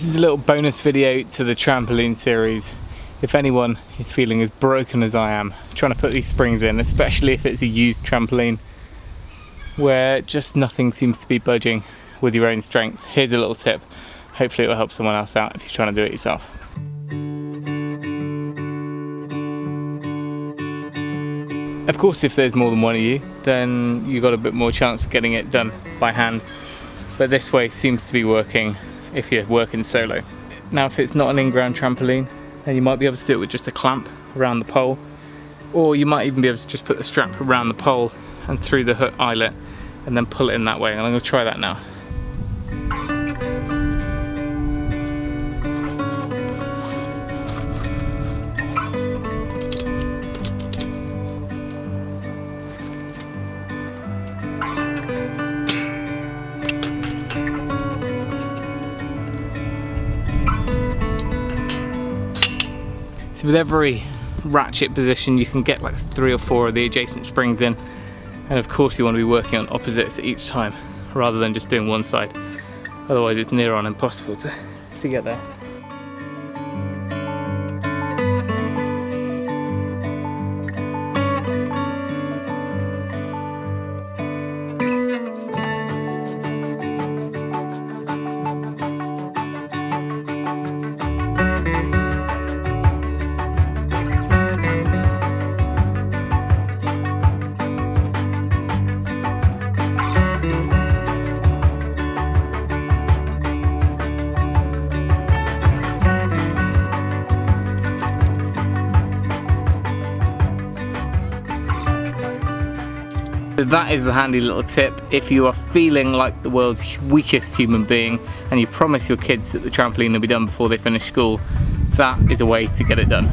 is a little bonus video to the trampoline series. If anyone is feeling as broken as I am trying to put these springs in, especially if it's a used trampoline where just nothing seems to be budging with your own strength, here's a little tip. Hopefully it will help someone else out if you're trying to do it yourself. Of course, if there's more than one of you, then you've got a bit more chance of getting it done by hand, but this way seems to be working if you're working solo. Now, if it's not an in-ground trampoline, then you might be able to do it with just a clamp around the pole, or you might even be able to just put the strap around the pole and through the hook eyelet and then pull it in that way, and I'm going to try that now. So with every ratchet position you can get like 3 or 4 of the adjacent springs in, and of course you want to be working on opposites each time rather than just doing one side, otherwise it's near on impossible to get there. So that is the handy little tip. If you are feeling like the world's weakest human being and you promise your kids that the trampoline will be done before they finish school, that is a way to get it done.